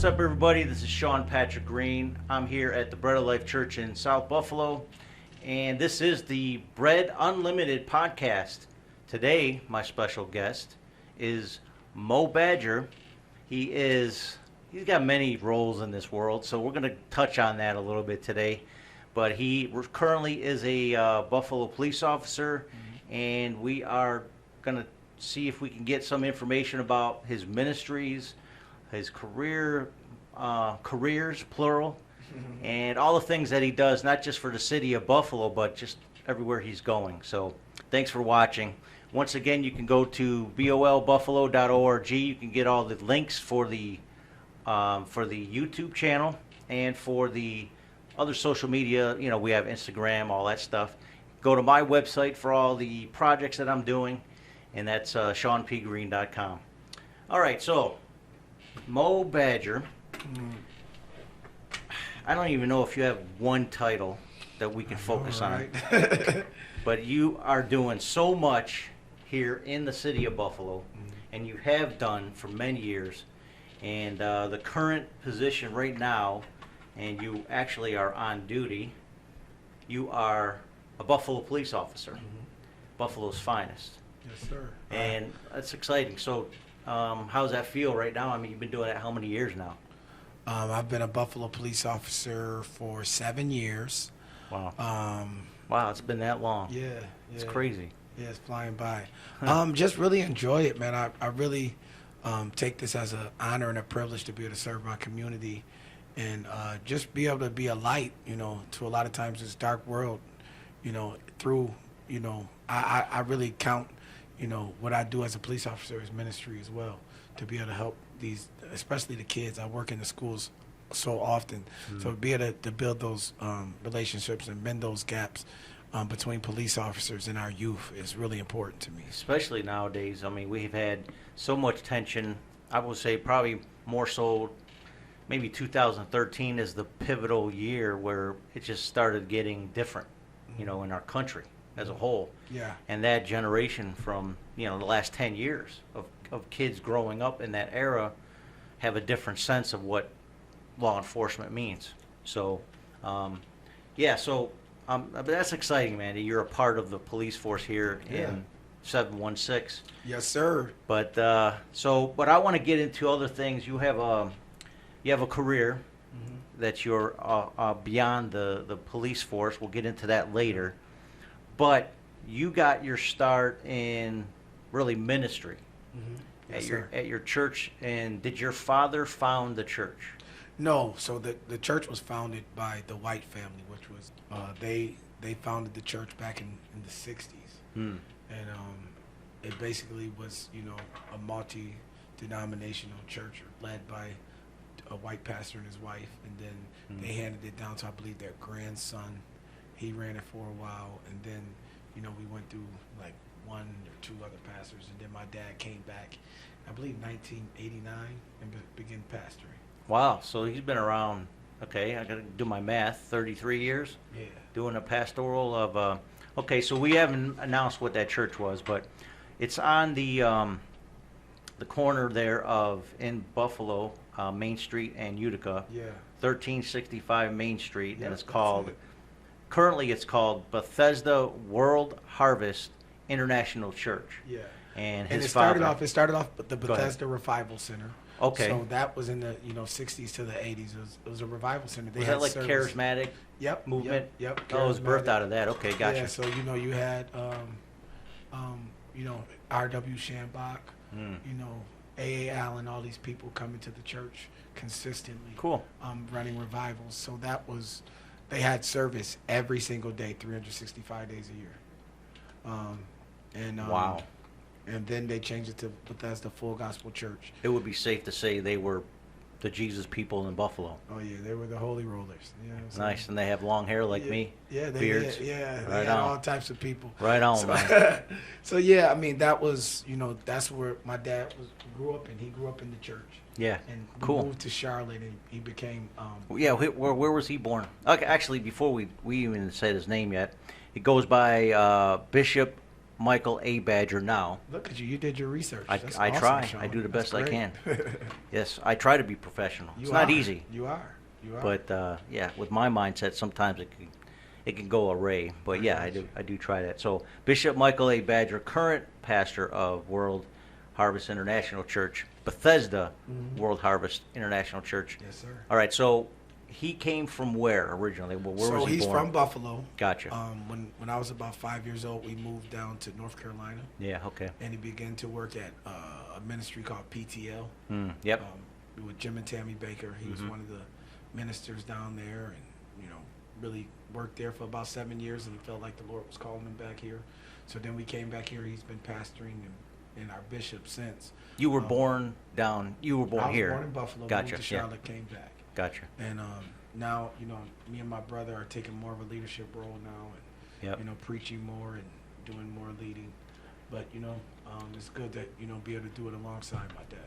What's up, everybody? This is Sean Patrick Green. I'm here at the Bread of Life Church in South Buffalo, and this is the Bread Unlimited podcast. Today, my special guest is Moe Badger. He's got many roles in this world, so we're going to touch on that a little bit today. But he currently is a Buffalo police officer, and we are going to see if we can get some information about his ministries, his careers, plural, and all the things that he does, not just for the city of Buffalo, but just everywhere he's going. So thanks for watching. Once again, you can go to bolbuffalo.org. You can get all the links for the YouTube channel and for the other social media. You know, we have Instagram, all that stuff. Go to my website for all the projects that I'm doing, and that's SeanPGreen.com. All right, so Moe Badger. I don't even know if you have one title that we can focus on, but you are doing so much here in the city of Buffalo, and you have done for many years. And the current position right now, and you actually are on duty, you are a Buffalo police officer, Buffalo's finest. Yes, sir. And that's exciting. So how does that feel right now? I mean, you've been doing that how many years now? I've been a Buffalo police officer for 7 years. Wow. Wow, it's been that long. Yeah. It's crazy. Yeah, it's flying by. Just really enjoy it, man. I really take this as an honor and a privilege to be able to serve my community and just be able to be a light, you know, to a lot of times this dark world, you know, through, you know, I really count, you know, what I do as a police officer as ministry as well, to be able to help these, especially the kids. I work in the schools so often, so to be able to build those relationships and mend those gaps between police officers and our youth is really important to me. Especially nowadays. I mean, we've had so much tension. I would say probably more so maybe 2013 is the pivotal year where it just started getting different, you know, in our country as a whole. Yeah. And that generation from, you know, the last 10 years of kids growing up in that era have a different sense of what law enforcement means. So, but that's exciting, man. You're a part of the police force here in 716. Yes, sir. But but I want to get into other things. You have a career that you're beyond the police force. We'll get into that later. But you got your start in really ministry at your church. And did your father found the church? No, so the church was founded by the White family, which was they founded the church back in the 60s, and it basically was, you know, a multi-denominational church led by a white pastor and his wife, and then they handed it down to, I believe, their grandson. He ran it for a while, and then, you know, we went through like one or two other pastors, and then my dad came back, I believe 1989, and began pastoring. Wow, so he's been around, okay, I got to do my math, 33 years? Yeah. Doing a pastoral of, okay, so we haven't announced what that church was, but it's on the corner there in Buffalo, Main Street and Utica. Yeah. 1365 Main Street, Yeah, and it's that's currently it's called Bethesda World Harvest International Church. Yeah. And it his started father. It started off with the Bethesda Revival Center. Okay. So that was in the 60s to the 80s. It was a revival center. They Was had that like service. charismatic movement? Yep. Oh, it was birthed charismatic. out of that. Okay, gotcha. Yeah. So you had R.W. Shambach, A.A. Allen, all these people coming to the church consistently. Cool. Running revivals. So they had service every single day, 365 days a year. Wow. And then they changed it to Bethesda Full Gospel Church. It would be safe to say they were the Jesus people in Buffalo. Oh yeah, they were the holy rollers. Yeah, so Nice, and they have long hair like me. Yeah, they beards. did. Yeah, they Right had on. all types of people. Right on, So, man. so yeah, I mean that was, that's where my dad grew up, and he grew up in the church. Yeah, And we cool. moved to Charlotte, and he became. Yeah, where was he born? Okay, actually, before we even said his name yet, it goes by Bishop Michael A. Badger now. Look at you. You did your research. I That's I awesome, try. Sean. I do the That's best I great. can. Yes, I try to be professional. You It's not are. easy, You are. You are. but yeah, with my mindset, sometimes it can go array. But yeah, I do try that. So Bishop Michael A. Badger, current pastor of World Harvest International Church, Bethesda World Harvest International Church. Yes, sir. All right, so he came from where originally? Well, where was he he's born? from Buffalo. Gotcha. When I was about 5 years old, we moved down to North Carolina, Yeah, okay. and he began to work at a ministry called PTL. Yep. With Jim and Tammy Baker. He was one of the ministers down there, and really worked there for about 7 years, and he felt like the Lord was calling him back here. So then we came back here. He's been pastoring and our bishop since. You were born down. You were born I was here. born in Buffalo. Gotcha. Moved to Charlotte, came back. Gotcha. And now, me and my brother are taking more of a leadership role now, and Yep. preaching more and doing more leading. But it's good that be able to do it alongside my dad.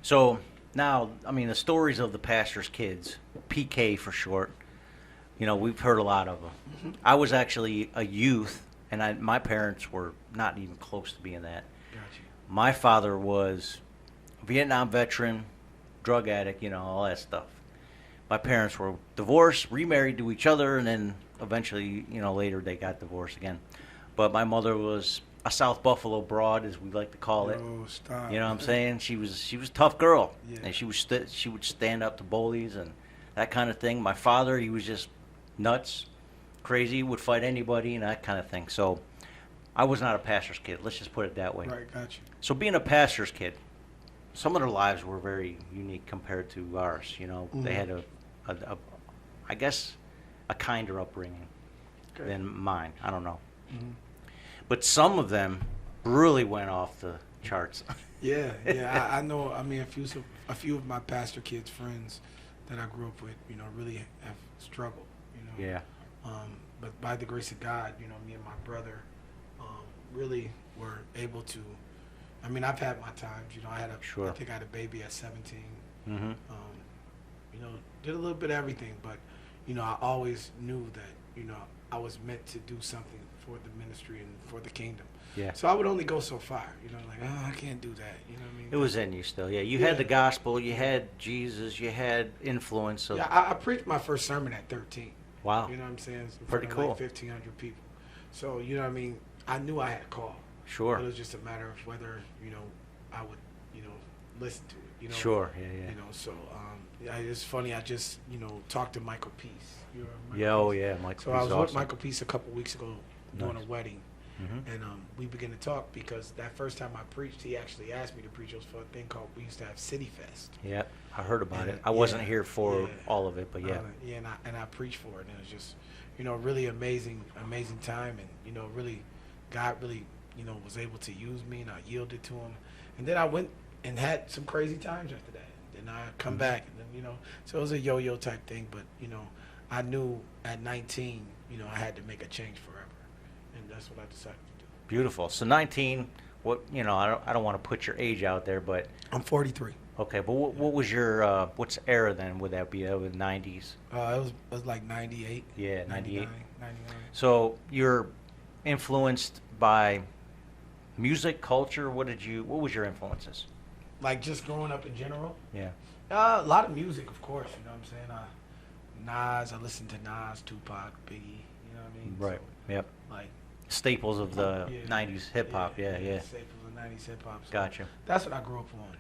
So now, I mean, the stories of the pastor's kids, PK for short. We've heard a lot of them. I was actually a youth, and my parents were not even close to being that. Gotcha. My father was a Vietnam veteran, drug addict, all that stuff. My parents were divorced, remarried to each other, and then eventually, later they got divorced again. But my mother was a South Buffalo broad, as we like to call it. Oh, stop. You know what I'm saying? She was a tough girl, Yeah. and she would stand up to bullies and that kind of thing. My father, he was just nuts, crazy, would fight anybody and that kind of thing. So I was not a pastor's kid. Let's just put it that way. Right, got you. So being a pastor's kid, some of their lives were very unique compared to ours. They had I guess, a kinder upbringing Okay. than mine. I don't know. Mhm. But some of them really went off the charts. Yeah, I know. I mean, a few of my pastor kids' friends that I grew up with, really have struggled. Yeah. But by the grace of God, me and my brother really were able to. I mean, I've had my times. Sure. I think I had a baby at 17. Mm-hmm. Did a little bit of everything, but I always knew that I was meant to do something for the ministry and for the kingdom. Yeah. So I would only go so far. I can't do that. You know what I mean? It was in you still. Yeah. You Yeah. had the gospel. You had Jesus. You had influence. Of, Yeah, I preached my first sermon at 13. Wow. You know what I'm saying? In Pretty front of cool. Like 1,500 people. So, what I mean? I knew I had a call. Sure. It was just a matter of whether, I would, listen to it. Sure. Yeah. So, it's funny. I just, talked to Michael Peace. You remember Michael Yeah. Oh, Peace? yeah. Michael. So I was awesome. with Michael Peace a couple weeks ago doing Nice. a wedding. Mhm. And we began to talk because that first time I preached, he actually asked me to preach. It was for a thing called, we used to have City Fest. Yeah. I heard about it. And, I wasn't yeah, here for yeah. all of it, but yeah. And I preached for it, and it was just, really amazing time, and really, God really, was able to use me, and I yielded to Him, and then I went and had some crazy times after that. Then I come back, and then so it was a yo-yo type thing, but I knew at 19, I had to make a change forever, and that's what I decided to do. Beautiful. So 19. What I don't want to put your age out there, but I'm 43. okay. But what was your what's era then? Would that be with 90s? It was like 98. Yeah, 98. 99. So you're influenced by music, culture. What was your influences? Like just growing up in general. Yeah. A lot of music, of course. You know what I'm saying? Nas. I listen to Nas, Tupac, Biggie. You know what I mean? Right. So, Yep. like Staples of the yeah, 90s hip hop. Yeah. Staples of 90s hip hop. So Gotcha. That's what I grew up on.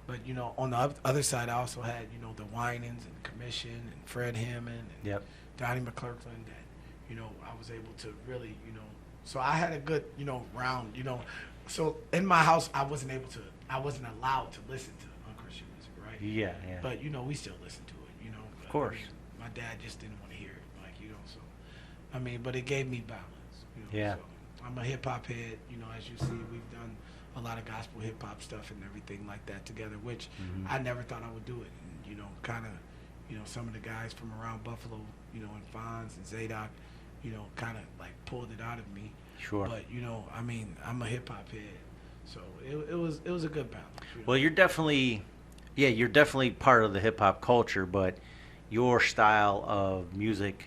But on the other side, I also had the Winans and Commission and Fred Hammond and Yep. Donnie McClurkin. That I was able to really So I had a good round. So in my house, I wasn't allowed to listen to unchristian music, right? Yeah. But we still listen to it, Of course. My dad just didn't want to hear it, so but it gave me balance. Yeah. So I'm a hip hop head, as you see, we've done a lot of gospel hip hop stuff and everything like that together, which I never thought I would do it. And kind of, some of the guys from around Buffalo, and Fonz and Zadok, kind of like pulled it out of me. Sure. But I'm a hip hop head, so it was a good balance. Well, you're definitely part of the hip hop culture, but your style of music,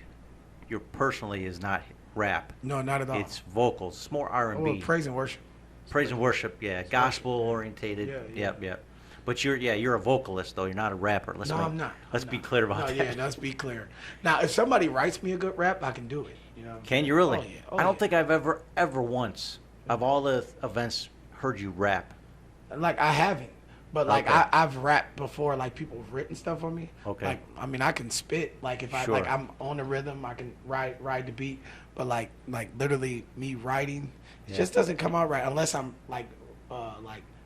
your personally is not rap. No, not at all. It's vocals. It's more Oh, R&B. praise and worship. Praise and worship, yeah. Gospel orientated. Yeah, yeah. Yep. But you're a vocalist though. You're not a rapper. No, I'm not. Let's I'm be not. clear about No, that. yeah, let's be clear. Now, if somebody writes me a good rap, I can do it. You know. Can you really? Oh, yeah. Oh, I don't yeah. think I've ever once of all the events heard you rap. Like, I haven't. But, like, Okay. I've rapped before. Like, people have written stuff on me. Okay. Like, I mean, I can spit. Like, if Sure. I'm on the rhythm, I can ride the beat. But, like literally me writing, it Yeah. just doesn't come out right unless I'm, like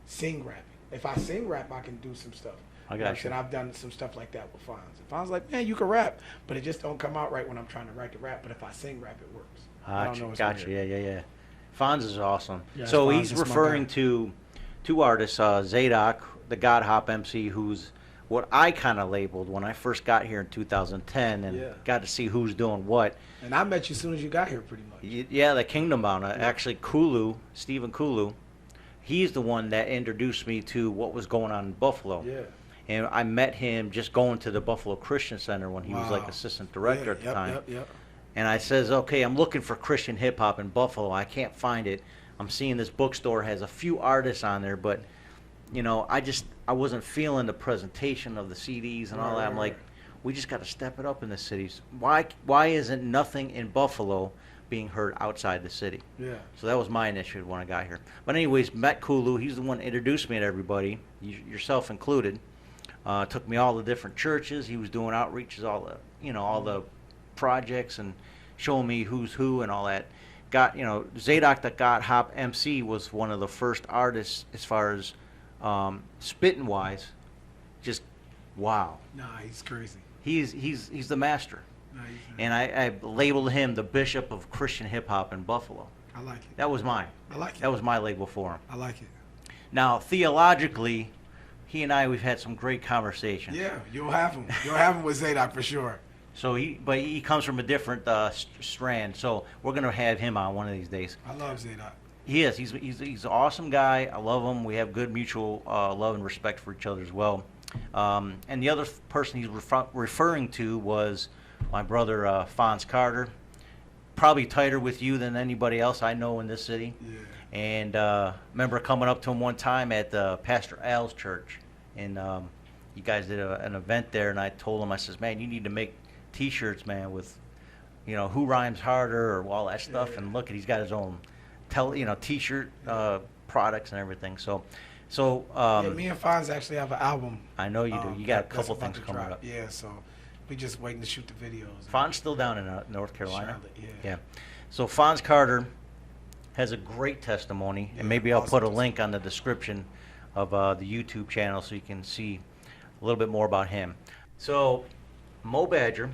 sing rapping. If I sing rap, I can do some stuff. I You know what got I'm saying? I've done some stuff like that with Fonz. And Fonz like, man, you can rap, but it just don't come out right when I'm trying to write the rap. But if I sing rap, it works. I don't know what's Gotcha. weird. Yeah. Fonz is awesome. Yeah, So Fonz he's is my referring guy. to two artists, Zadok, the God Hop MC, who's what I kind of labeled when I first got here in 2010 and Yeah. got to see who's doing what. And I met you as soon as you got here, pretty much. Yeah, the Kingdom Bound. Actually, Stephen Kulu, he's the one that introduced me to what was going on in Buffalo. Yeah. And I met him just going to the Buffalo Christian Center when he was like Wow. assistant director at the Yep, time. Yep. And I says, okay, I'm looking for Christian hip hop in Buffalo. I can't find it. I'm seeing this bookstore has a few artists on there, but you know, I wasn't feeling the presentation of the CDs and all that. I'm like, we just got to step it up in the cities. Why isn't nothing in Buffalo being heard outside the city? Yeah. So that was my initiative when I got here. But anyways, met Kulu. He's the one that introduced me to everybody, yourself included. Took me all the different churches. He was doing outreaches, all the projects and showing me who's who and all that. Zadok the God Hop MC was one of the first artists as far as spitting wise. Just wow. Nah, he's crazy. He's the master. Nah, he's And I labeled him the bishop of Christian hip hop in Buffalo. I like it. That was mine. I like it. That was my label for him. I like it. Now, theologically, he and we've had some great conversations. Yeah, you'll have him. You'll have him with Zadok for sure. So he comes from a different strand. So we're gonna have him on one of these days. I love Zadok. He is. He's an awesome guy. I love him. We have good mutual love and respect for each other as well. And the other person he's referring to was my brother Fonz Carter. Probably tighter with you than anybody else I know in this city. Yeah. And remember coming up to him one time at Pastor Al's church, and you guys did an event there, and I told him, I says, man, you need to make T-shirts, man, with, who rhymes harder or all that stuff. Yeah. And look, he's got his own, T-shirt products and everything. So Yeah, me and Fonz actually have an album. I know you do. You got a that's couple about things to coming drop. up. Yeah, so we just waiting to shoot the videos. Fonz still down in North Carolina. Charlotte, Yeah. So Fonz Carter has a great testimony, Yeah, and maybe I'll awesome put a link on the description of the YouTube channel so you can see a little bit more about him. So, Moe Badger,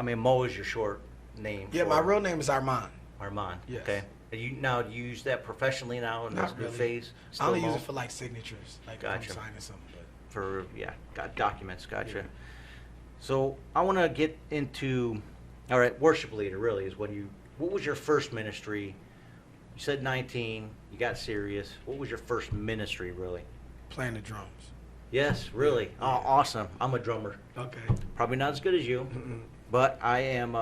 Moe is your short name. Yeah, for my real name is Armand. Armand. Yes. Okay. Do you use that professionally now in this Not new really. phase? I only Still use Moe? it for like signatures, like Gotcha. if I'm signing something. But For got documents. Gotcha. Yeah. So I want to get into, all right, worship leader really is what was your first ministry? You said 19, you got serious. What was your first ministry really? playing the drums. Yes, really. Oh, awesome. I'm a drummer. Okay. Probably not as good as you, Mm-mm. but I am,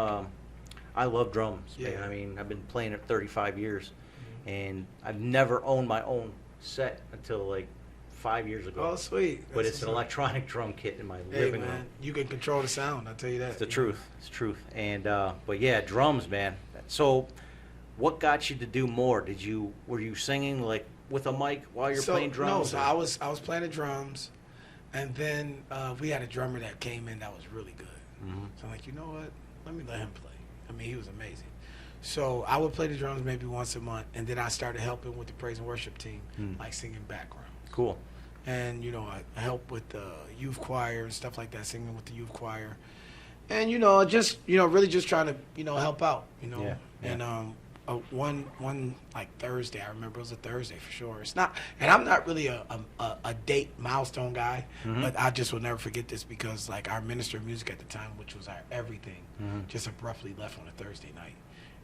I love drums. Yeah. Man. I've been playing it 35 years, and I've never owned my own set until like 5 years ago. Oh, sweet. But That's it's an what's up. electronic drum kit in my Hey, living man, room. you can control the sound. I'll tell you that. It's the truth. It's truth. And but yeah, drums, man. So, what got you to do more? Were you singing like with a mic while you're playing drums? No, so or- I was playing the drums, and then we had a drummer that came in that was really good. Mhm. So I'm like, you know what? Let me let him play. He was amazing. So I would play the drums maybe once a month, and then I started helping with the praise and worship team, like singing background. Cool. And I help with the youth choir and stuff like that, singing with the youth choir, and just really just trying to help out, Yeah, yeah. And one like Thursday, I remember it was a Thursday for sure. It's not, and I'm not really a date milestone guy, but I just will never forget this because like our minister of music at the time, which was our everything, just abruptly left on a Thursday night,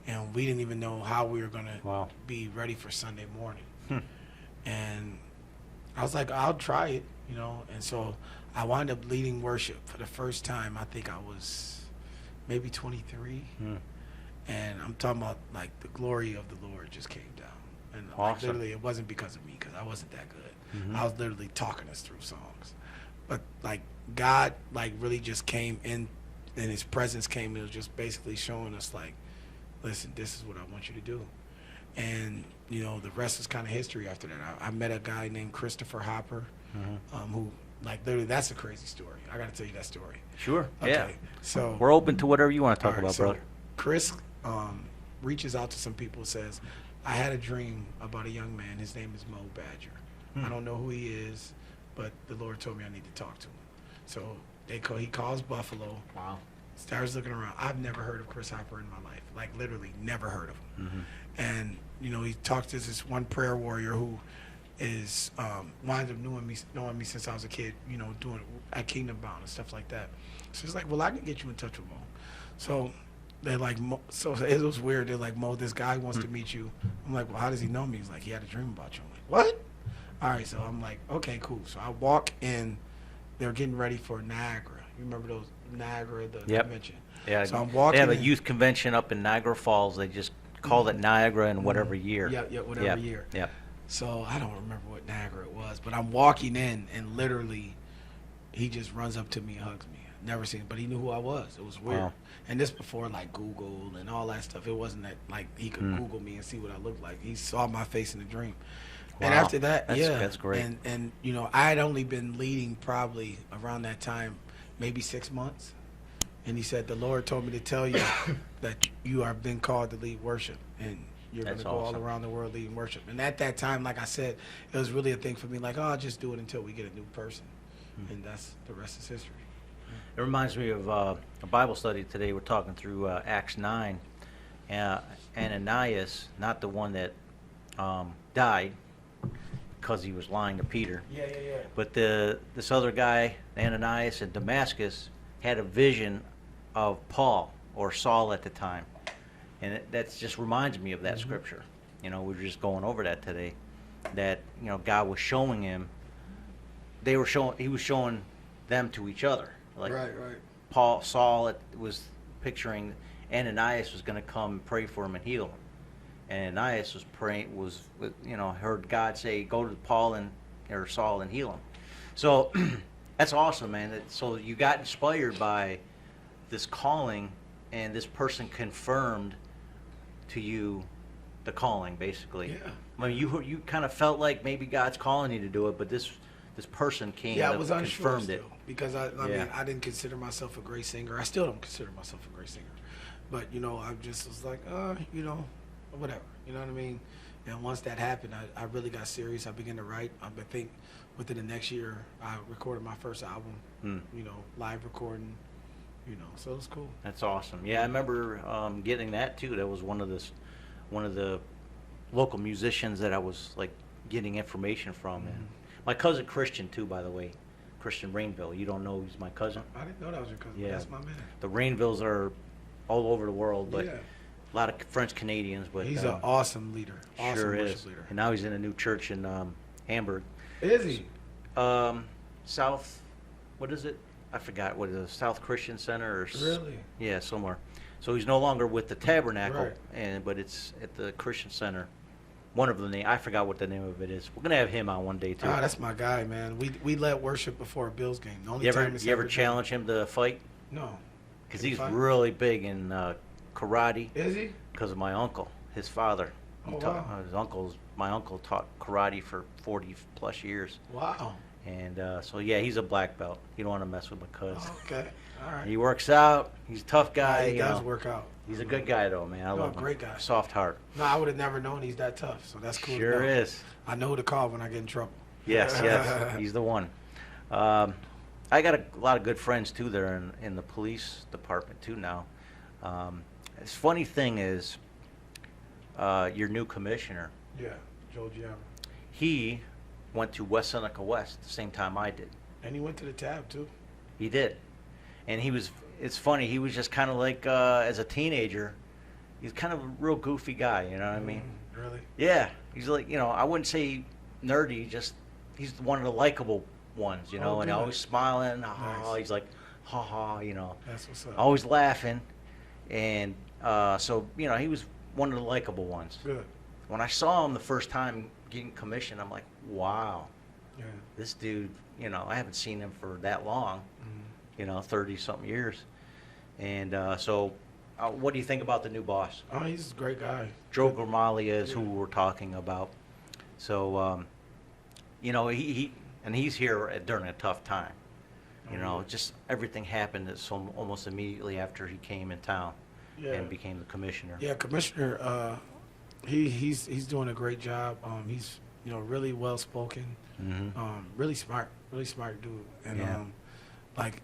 and we didn't even know how we were gonna Wow. be ready for Sunday morning, and I was like, I'll try it, and so I wound up leading worship for the first time. I think I was maybe 23. And I'm talking about like the glory of the Lord just came down. And like, Awesome. literally, it wasn't because of me, because I wasn't that good. Mhm. I was literally talking us through songs. But like God, like really just came in, and His presence came. It was just basically showing us like, listen, this is what I want you to do. And you know, the rest is kind of history after that. I met a guy named Christopher Hopper, who like literally, that's a crazy story. I got to tell you that story. Sure. Okay. Yeah. So We're open to whatever you want to talk all right, about, so brother. Chris reaches out to some people, says, I had a dream about a young man. His name is Moe Badger. I don't know who he is, but the Lord told me I need to talk to him. So he calls Buffalo, Wow. starts looking around. I've never heard of Chris Hopper in my life, like literally never heard of him. And, you know, he talks to this one prayer warrior who is winds up knowing me since I was a kid, you know, doing at Kingdom Bound and stuff like that. So he's like, well, I can get you in touch with Mo. So they're like, so it was weird. They're like, Mo, this guy wants to meet you. I'm like, well, how does he know me? He's like, he had a dream about you. I'm like, what? All right, so I'm like, okay, cool. So I walk in. They're getting ready for Niagara. You remember those Niagara, the convention? Yeah. So I'm walking They have a in. youth convention up in Niagara Falls. They just call it Niagara in whatever year. Yeah, whatever year. Yeah. So I don't remember what Niagara it was, but I'm walking in, and literally, he just runs up to me and hugs me. Never seen, but he knew who I was. It was weird. Wow. And this before like Google and all that stuff. It wasn't that like he could Google me and see what I looked like. He saw my face in the dream. And Wow. after that, That's great. And you know, I had only been leading probably around that time, maybe 6 months. And he said, the Lord told me to tell you that you are been called to lead worship, and you're going That's to go all awesome. around the world leading worship. And at that time, like I said, it was really a thing for me. Like, oh, I'll just do it until we get a new person, and that's the rest is history. It reminds me of a Bible study today. We're talking through Acts 9. Ananias, not the one that died because he was lying to Peter, Yeah. but this other guy, Ananias in Damascus, had a vision of Paul or Saul at the time. And that just reminds me of that scripture. You know, we were just going over that today. That, you know, God was showing him. He was showing them to each other. Like Right. Saul was picturing Ananias was going to come and pray for him and heal him. And Ananias heard God say, go to Saul and heal him. So that's awesome, man. So you got inspired by this calling, and this person confirmed to you the calling, basically. Yeah. I mean, you kind of felt like maybe God's calling you to do it, but this person came Yeah, I and was unsure confirmed it. still, because I Yeah. mean, I didn't consider myself a great singer. I still don't consider myself a great singer. But, you know, I just was like, you know, whatever. You know what I mean? And once that happened, I really got serious. I began to write. I think within the next year, I recorded my first album, you know, live recording, you know, so it was cool. That's awesome. Yeah, I remember getting that too. That was one of the local musicians that I was like getting information from. And my cousin Christian too, by the way, Christian Rainville. You don't know he's my cousin? I didn't know that was your cousin. Yeah. That's my man. The Rainvilles are all over the world, but Yeah. a lot of French Canadians. But He's an awesome leader. Awesome sure worship is. leader. And now he's in a new church in Hamburg. Is he? South, what is it? I forgot what it is. South Christian Center or Really? Yeah, somewhere. So he's no longer with the Tabernacle, Right. but it's at the Christian Center. One of the name, I forgot what the name of it is. We're gonna have him on one day too. Ah, that's my guy, man. We let worship before a Bills game. The only you time it's ever ever challenge him to fight? done. No. Because Can he he's fight? really big in karate. Is he? Because of my uncle, his father. Oh, wow. My uncle taught karate for 40 plus years, Wow. and so yeah, he's a black belt. You don't want to mess with my cousin. Oh, okay. All right. He works out. He's a tough guy. he you does know. work out. He's a good guy though, man. I No, love him. great guy. Soft heart. No, I would have never known he's that tough. So that's cool. to Sure know. is. I know who to call when I get in trouble. Yes, he's the one. I got a lot of good friends too there in the police department too now. This funny thing is, your new commissioner, Yeah, Joe Giamma. he went to West Seneca West the same time I did. And he went to the tab too. He did, and it's funny. He was just kind of like as a teenager, he's kind of a real goofy guy. You know what I mean? Really? Yeah, he's like, I wouldn't say nerdy, just he's one of the likable ones, Oh, and good. always smiling. Nice. He's like, ha ha, That's what's up. always laughing. And So, you know, he was one of the likable ones. Good. When I saw him the first time getting commissioned, I'm like, wow, Yeah. this dude, you know, I haven't seen him for that long, you know, 30-something years. And what do you think about the new boss? Oh, he's a great guy. Joe Gramaglia is Yeah. who we're talking about. So, you know, he's here during a tough time. You know, just everything happened so almost immediately after he came in town Yeah. and became the commissioner. Yeah, Commissioner, he's doing a great job. He's really well spoken, really smart dude, and Yeah. like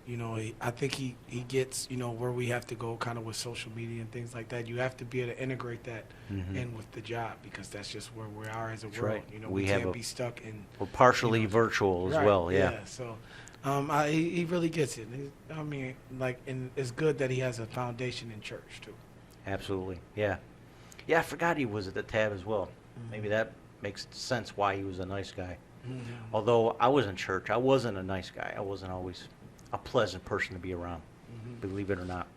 I think he gets where we have to go kind of with social media and things like that. You have to be able to integrate that in with the job because that's just where we are as a world. right. You know, We we have can't a- be stuck in We're partially virtual as Right, well, yeah. So, he really gets it. I mean, like, and it's good that he has a foundation in church too. Absolutely, yeah. Yeah, I forgot he was at the tab as well. Maybe that makes sense why he was a nice guy. Although I was in church, I wasn't a nice guy. I wasn't always a pleasant person to be around, believe it or not.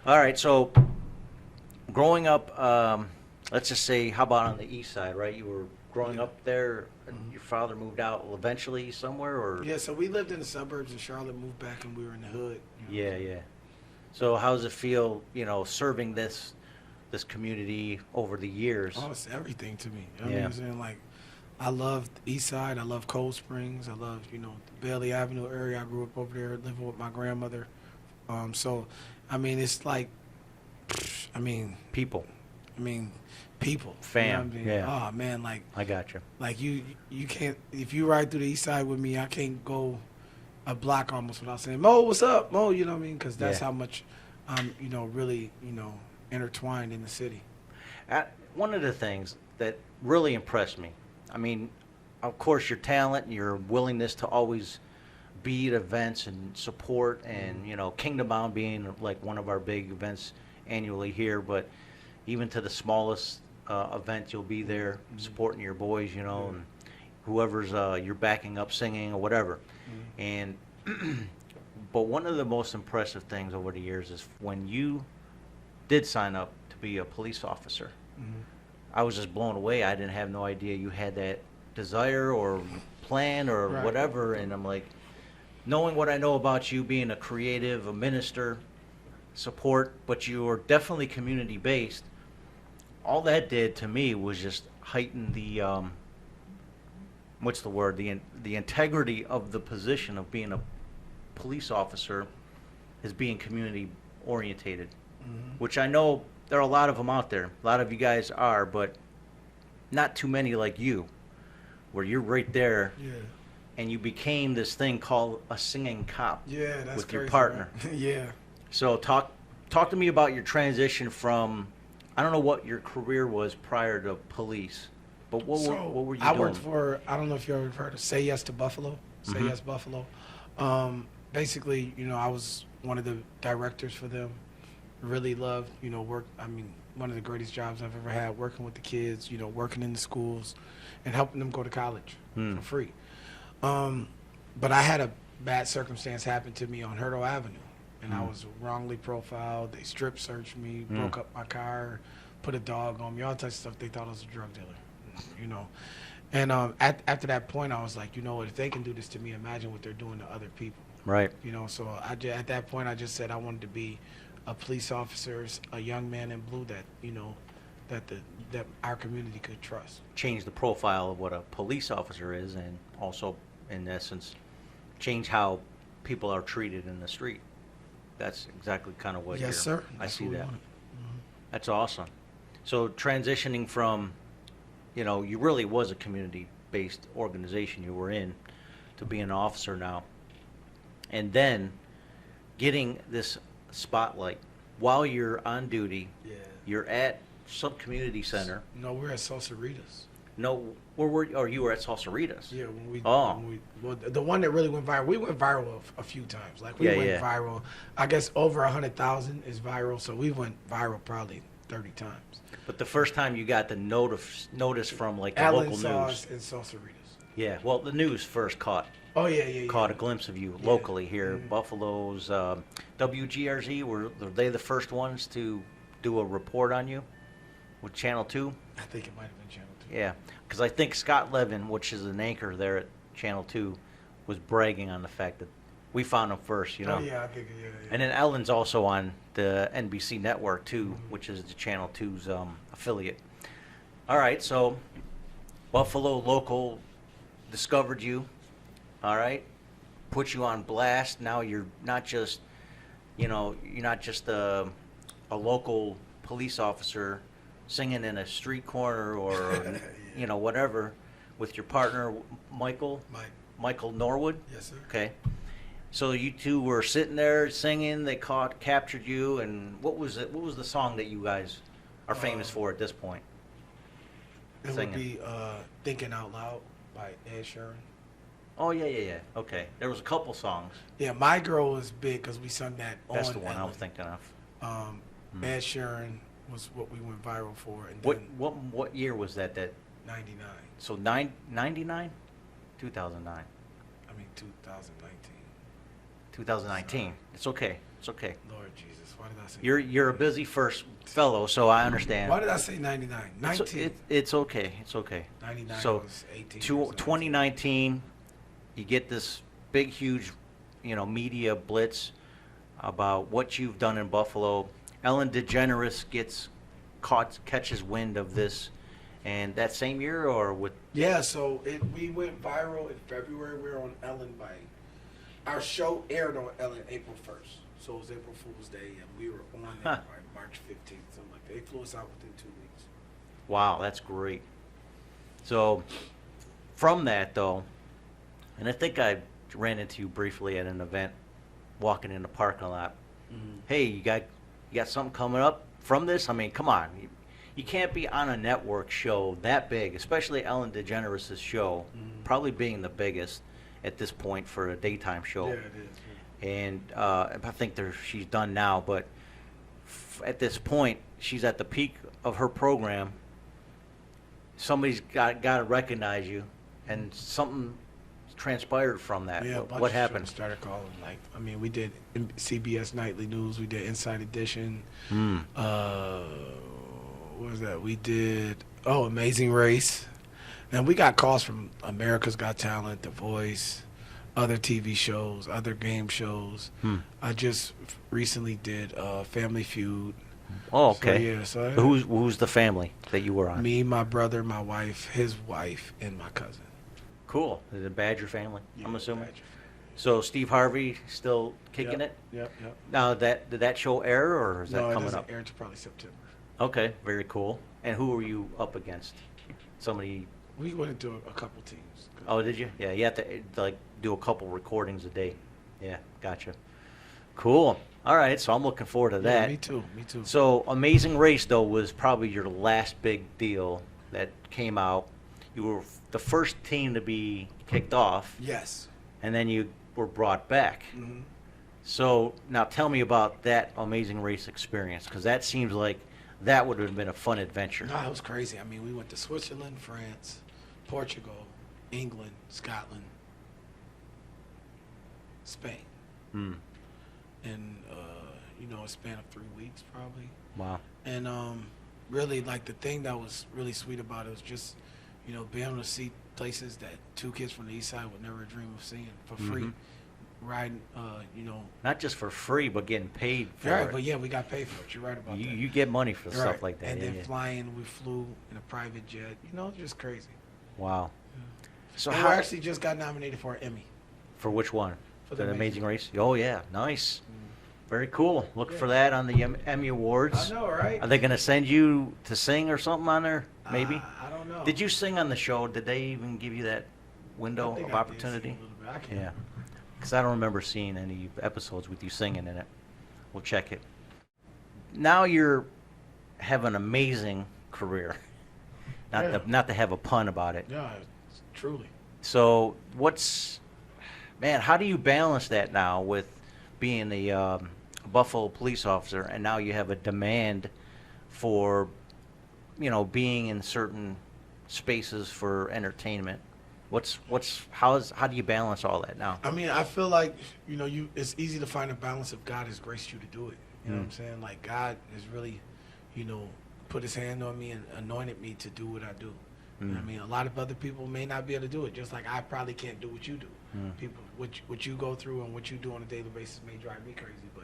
All right, so growing up, let's just say, how about on the east side, right? You were growing up there, and your father moved out eventually somewhere, or? Yeah, so we lived in the suburbs in Charlotte, moved back, and we were in the hood. Yeah, yeah. So how does it feel, serving this community over the years? Oh, it's everything to me. I mean, Yeah. I'm saying, like, I love the East Side. I love Cold Springs. I love, the Bailey Avenue area. I grew up over there living with my grandmother. So, I mean, it's like, People, people. Fam, yeah. Oh, man, like I got you. you can't, if you ride through the East Side with me, I can't go a block almost without saying, Mo, what's up, Mo? You know what I mean? Because that's Yeah. how much I'm, really, intertwined in the city. One of the things that really impressed me, I mean, of course, your talent and your willingness to always be at events and support, and Kingdom Bound being like one of our big events annually here, but even to the smallest event, you'll be there supporting your boys, and whoever's you're backing up singing or whatever. And but one of the most impressive things over the years is when you did sign up to be a police officer. I was just blown away. I didn't have no idea you had that desire or plan or Right. whatever. And I'm like, knowing what I know about you being a creative, a minister, support, but you are definitely community based. All that did to me was just heighten the what's the word? The integrity of the position of being a police officer is being community orientated, which I know there are a lot of them out there. A lot of you guys are, but not too many like you, where you're right there Yeah. and you became this thing called a singing cop Yeah, that's with your crazy, partner. right? Yeah. So talk to me about your transition from, I don't know what your career was prior to police, but what were you I doing? worked for, I don't know if you ever heard of Say Yes to Buffalo. Say Yes Buffalo. Basically, I was one of the directors for them. Really loved, work. I mean, one of the greatest jobs I've ever had, working with the kids, working in the schools and helping them go to college for free. But I had a bad circumstance happen to me on Hurdle Avenue, and I was wrongly profiled. They strip searched me, broke up my car, put a dog on me, all types of stuff. They thought I was a drug dealer, And after that point, I was like, if they can do this to me, imagine what they're doing to other people. Right. So at that point, I just said I wanted to be a police officer, a young man in blue that that our community could trust. Change the profile of what a police officer is, and also, in essence, change how people are treated in the street. That's exactly kind of what Yes, sir. I That's see what we that. wanted. That's awesome. So transitioning from, you really was a community-based organization you were in to being an officer now, and then getting this spotlight while you're on duty. Yeah. You're at some community center. No, we're at Salsaritas. No, where were you? Or you were at Salsaritas? Yeah, when we, Oh. well, the one that really went viral, we went viral a few times. Like, we Yeah, went yeah. viral, I guess over 100,000 is viral, so we went viral probably 30 times. But the first time you got the notice from like the Allen local saw news. us in Salsaritas. Yeah, well, the news first caught Oh, yeah. a glimpse of you Yeah. locally here. Buffalo's WGRZ, were they the first ones to do a report on you with Channel 2. I think it might have been Channel 2. Yeah, because I think Scott Levin, which is an anchor there at Channel 2, was bragging on the fact that we found him first, you know. Oh, yeah, I think, yeah. And then Ellen's also on the NBC network, too, which is the Channel 2's affiliate. All right, so Buffalo local discovered you, all right, put you on blast. Now you're not just, you're not just a local police officer singing in a street corner or, whatever, with your partner, Michael Norwood? Yes, sir. Okay. So you two were sitting there singing, they captured you, and what was it? What was the song that you guys are famous for at this point? It Singing. would be Thinking Out Loud by Ed Sheeran. Oh, yeah. Okay. There was a couple songs. Yeah, My Girl was big because we sung that on That's the one I Ellen. was thinking of. Ed Sheeran was what we went viral for. And What year was that? 99. So 99? 2009. I mean, 2019. 2019. Sorry. It's okay. It's okay. Lord Jesus, why did I say You're a busy first fellow, so I understand. Why did I say 99? 19. It's okay. It's okay. 99 So was 18. 2019, you get this big, huge, media blitz about what you've done in Buffalo. Ellen DeGeneres catches wind of this, and that same year, or with Yeah, so we went viral in February. We were on Ellen our show aired on Ellen April 1st. So it was April Fool's Day, and we were on there by March 15th, something like that. They flew us out within 2 weeks. Wow, that's great. So from that, though, and I think I ran into you briefly at an event, walking in the parking lot. Hey, you got something coming up from this? I mean, come on. You can't be on a network show that big, especially Ellen DeGeneres' show, probably being the biggest at this point for a daytime show. Yeah, it is. Yeah. And I think she's done now, but at this point, she's at the peak of her program. Somebody's got to recognize you, and something transpired from that. Yeah, What happened? Started calling. We did CBS Nightly News. We did Inside Edition. What was that? We did Amazing Race. And we got calls from America's Got Talent, The Voice, other TV shows, other game shows. I just recently did Family Feud. Oh, okay. So Who's the family that you were on? Me, my brother, my wife, his wife, and my cousin. Cool. The Badger family, I'm assuming. Badger. So Steve Harvey still kicking it? Yep. Now, did that show air, or is that No, it coming doesn't up? air until probably September. Okay, very cool. And who were you up against? Somebody? We went into a couple teams. Oh, did you? Yeah, you have to do a couple recordings a day. Yeah, gotcha. Cool. All right, so I'm looking forward to that. Me too. So Amazing Race, though, was probably your last big deal that came out. You were the first team to be kicked off. Yes. And then you were brought back. Mm-hmm. So now tell me about that Amazing Race experience, because that seems like that would have been a fun adventure. No, it was crazy. We went to Switzerland, France, Portugal, England, Scotland, Spain. And, a span of 3 weeks probably. Wow. And really, the thing that was really sweet about it was just, being able to see places that two kids from the East Side would never dream of seeing for free. Riding, Not just for free, but getting paid for right, it. but yeah, we got paid for it. You're right about that. You get money for stuff Right. like that. And yeah, then yeah. flying, we flew in a private jet. Just crazy. Wow. So And how we actually just got nominated for an Emmy. for which one? For the the Amazing Amazing Race? Oh yeah, nice. Very cool. Look for that on the Emmy Awards. I know, right? Are they going to send you to sing or something on there? Maybe. I don't know. Did you sing on the show? Did they even give you that I window think of I did opportunity? sing a little bit. I can't Yeah. remember. Because I don't remember seeing any episodes with you singing in it. We'll check it. Now you have an amazing career. Not to have a pun about it. Yeah, truly. So how do you balance that now with being a Buffalo police officer, and now you have a demand for, being in certain spaces for entertainment? How do you balance all that now? I feel like, it's easy to find a balance if God has graced you to do it. You know what I'm saying? God has really put his hand on me and anointed me to do what I do. I mean, a lot of other people may not be able to do it, just like I probably can't do what you do. People, what you go through and what you do on a daily basis may drive me crazy, but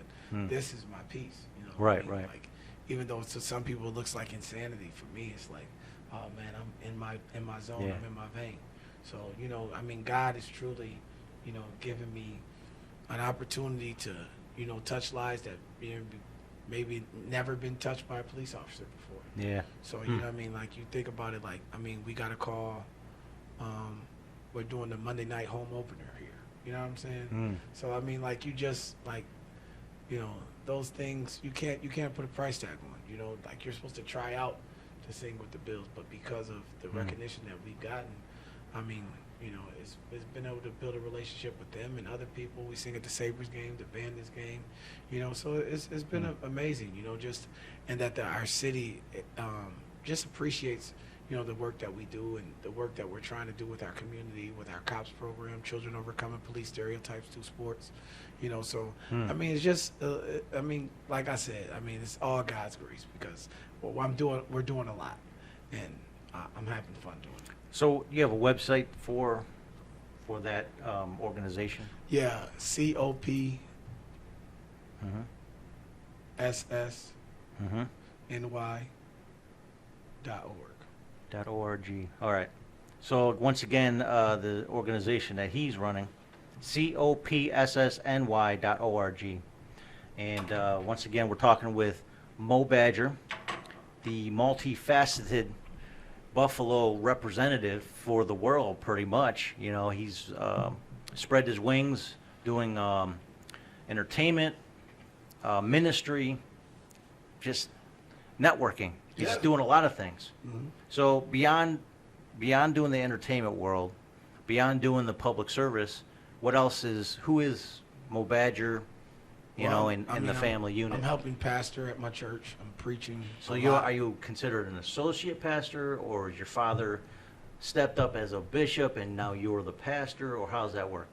this is my peace. Right, I mean? right. Like, even though to some people it looks like insanity, for me it's like, oh man, I'm in my zone, Yeah. I'm in my vein. So I mean, God is truly, giving me an opportunity to, touch lives that maybe never been touched by a police officer before. Yeah. So you know what I mean? Like, you think about it, like, I mean, we got a call. We're doing the Monday night home opener here. You know what I'm saying? So I mean, like, you just like, those things you can't put a price tag on. Like, you're supposed to try out to sing with the Bills, but because of the recognition that we've gotten, I mean, it's been able to build a relationship with them and other people. We sing at the Sabres game, the Bandits game, so it's been amazing, just, and that our city just appreciates, the work that we do and the work that we're trying to do with our community, with our COPS program, Children Overcoming Police Stereotypes Through Sports, so, I mean, it's just, I mean, like I said, I mean, it's all God's grace, because we're doing a lot, and I'm having fun doing it. So you have a website for that organization? Yeah, COPSSNY.org. .org. All right. So once again, the organization that he's running, COPSSNY.org. And once again, we're talking with Moe Badger, the multifaceted Buffalo representative for the world, pretty much. He's spread his wings doing entertainment, ministry, just networking. He's doing a lot of things. So beyond doing the entertainment world, beyond doing the public service, who is Moe Badger, in the family unit? I'm helping pastor at my church. I'm preaching. So are you considered an associate pastor, or is your father stepped up as a bishop and now you're the pastor, or how does that work?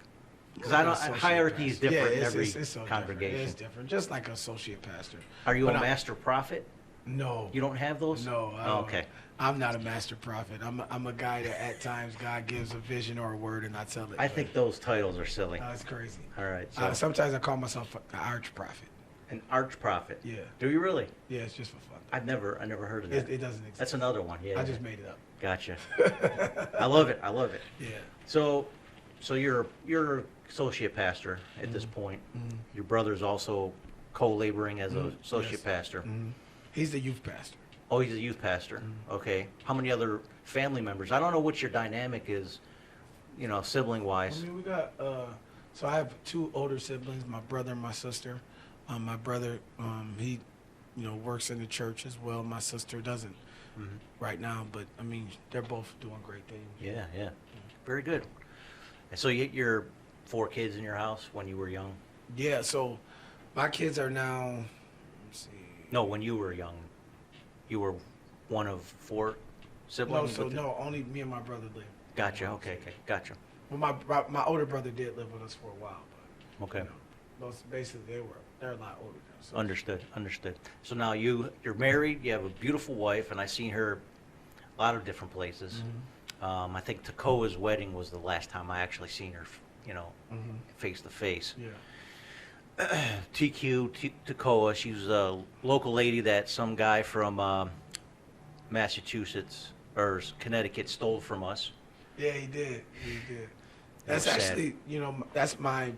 Because hierarchy is different in every congregation. It's different, just like an associate pastor. Are you a master prophet? No. You don't have those? No. Okay. I'm not a master prophet. I'm a guy that at times God gives a vision or a word and I tell it. I think those titles are silly. That's crazy. All right. So sometimes I call myself an arch prophet. An arch prophet? Yeah. Do you really? Yeah, it's just for fun. I never heard of that. It doesn't exist. That's another one. Yeah. I just made it up. Gotcha. I love it. Yeah. So you're associate pastor at this point. Your brother's also co-laboring as an associate pastor. He's the youth pastor. Oh, he's a youth pastor. Okay. How many other family members? I don't know what your dynamic is, sibling-wise. I mean, we got, so I have two older siblings, my brother and my sister. My brother, he, works in the church as well. My sister doesn't right now, but, I mean, they're both doing great things. Yeah. Very good. And so you're 4 kids in your house when you were young? Yeah, so my kids are now, let's see. No, when you were young, you were one of 4 siblings? No, only me and my brother live. Gotcha, okay, gotcha. Well, my older brother did live with us for a while, but okay. Most basically they're a lot older now. So. Understood. So now you're married, you have a beautiful wife, and I've seen her a lot of different places. I think Takoa's wedding was the last time I actually seen her, face to face. Yeah. Takoa, she was a local lady that some guy from Massachusetts or Connecticut stole from us. Yeah, he did. That's actually, that's my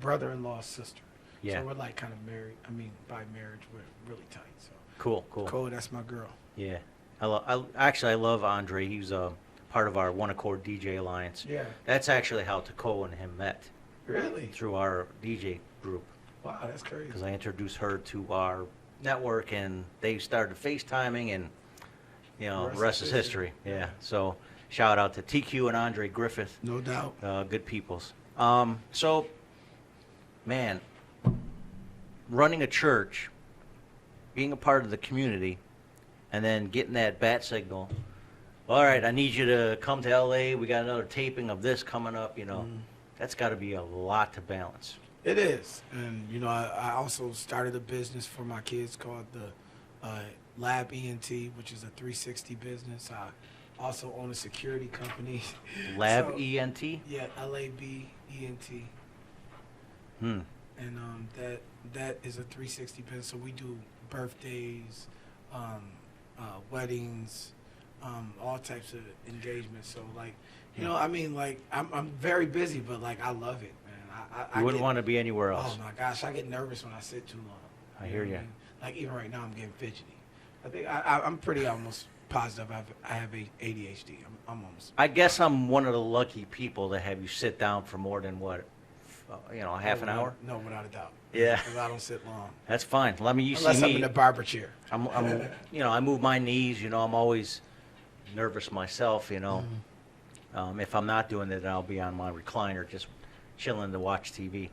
brother-in-law's sister. Yeah. So we're like kind of married. I mean, by marriage, we're really tight. So. Cool. Cole, that's my girl. Yeah. I love Andre. He's a part of our One Accord DJ Alliance. Yeah. That's actually how Takoa and him met. Really? Through our DJ group. Wow, that's crazy. Because I introduced her to our network, and they started FaceTiming, and the rest is history. Yeah. So shout out to TQ and Andre Griffith. No doubt. Good peoples. So, man, running a church, being a part of the community, and then getting that bat signal. All right, I need you to come to LA. We got another taping of this coming up. That's got to be a lot to balance. It is, and you know, I also started a business for my kids called the Lab ENT, which is a 360 business. I also own a security company. Lab So, ENT? yeah, LABENT, Hmm. and that is a 360 business. So we do birthdays, um, weddings, all types of engagements. So like, you know, I mean, like I'm very busy, but like I love it, man. I You wouldn't get, want to be anywhere else. oh my gosh, I get nervous when I sit too long. I hear know what ya. I mean? Like even right now, I'm getting fidgety. I think I'm pretty almost positive I have ADHD. I'm almost. I guess I'm one of the lucky people to have you sit down for more than what, half an hour? No, without a doubt. Yeah. Because I don't sit long. That's fine. Let me, you Unless see I'm me. in the barber chair. I move my knees. I'm always nervous myself. If I'm not doing it, I'll be on my recliner just chilling to watch TV.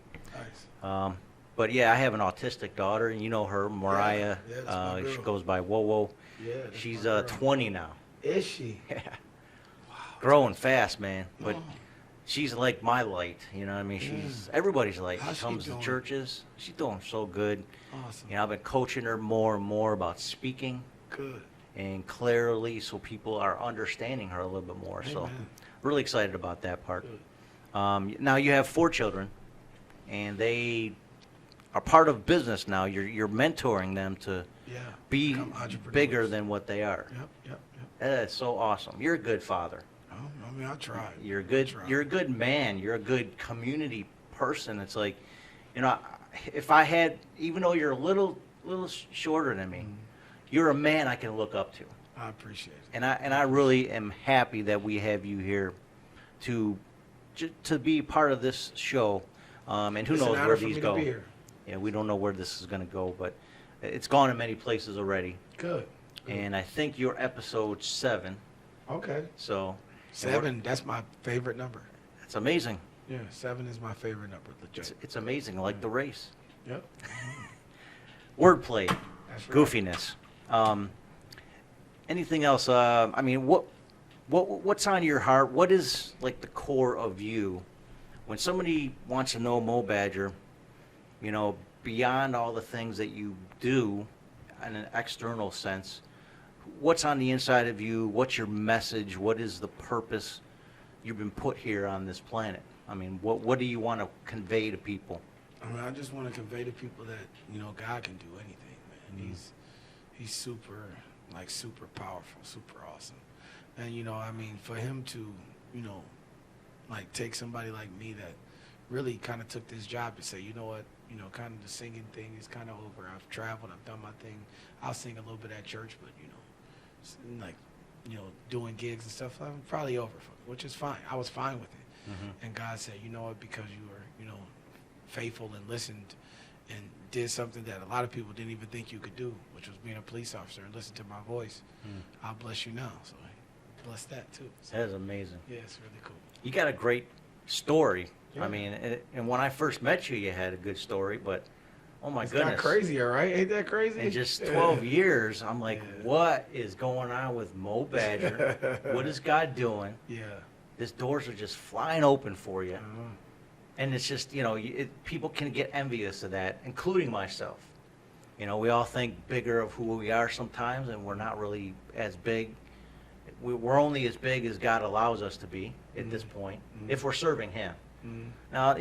Nice. But yeah, I have an autistic daughter, and you know her, Mariah. Yeah, that's my girl. She goes by Whoa. Yeah. that's She's my girl. 20 now. Is she? Yeah, Wow. growing fast, man. But Oh. she's like my light. You know what I mean? She's everybody's light. How's She she comes to doing? churches. She's doing so good. Awesome. I've been coaching her more and more about speaking Good. and clearly, so people are understanding her a little bit more. So, Amen. really excited about that part. Good. Now you have 4 children, and they are part of business now. You're mentoring them to Yeah. be Become entrepreneurs. bigger than what they are. Yep. That's so awesome. You're a good father. Oh, I mean, I tried. You're a I good. tried. You're a good man. You're a good community person. It's like, if I had, even though you're a little shorter than me, you're a man I can look up to. I appreciate it. And I really am happy that we have you here to be part of this show. And who It's an knows honor where for these me go. to be here. Yeah, we don't know where this is going to go, but it's gone in many places already. Good. And I think you're episode 7. Okay. So 7. That's my favorite number. it's amazing. Yeah, 7 is my favorite number. Legit. It's amazing, like the race. Yep. Wordplay, That's right. goofiness. Anything else? What's on your heart? What is like the core of you? When somebody wants to know Moe Badger, beyond all the things that you do in an external sense, what's on the inside of you? What's your message? What is the purpose you've been put here on this planet? What do you want to convey to people? I just want to convey to people that God can do anything, man. He's super powerful, super awesome, and for him to take somebody like me that really kind of took this job to say, you know what, kind of the singing thing is kind of over. I've traveled, I've done my thing. I'll sing a little bit at church, but doing gigs and stuff, I'm probably over, which is fine. I was fine with it. Mm-hmm. And God said, you know what, because you were, faithful and listened and did something that a lot of people didn't even think you could do, which was being a police officer and listen to my voice. I'll bless you now. So I bless that too. So, That is amazing. yeah, it's really cool. You got a great story. Yeah. And when I first met you, you had a good story, but oh my It's goodness. not crazy, all right? Ain't that crazy? In just 12 years, I'm like, Yeah. what is going on with Moe Badger? What is God doing? Yeah. These doors are just flying open for you. Uh-huh. And it's just, people can get envious of that, including myself. We all think bigger of who we are sometimes, and we're not really as big. We're only as big as God allows us to be at this point, if we're serving Him. Mhm. Now,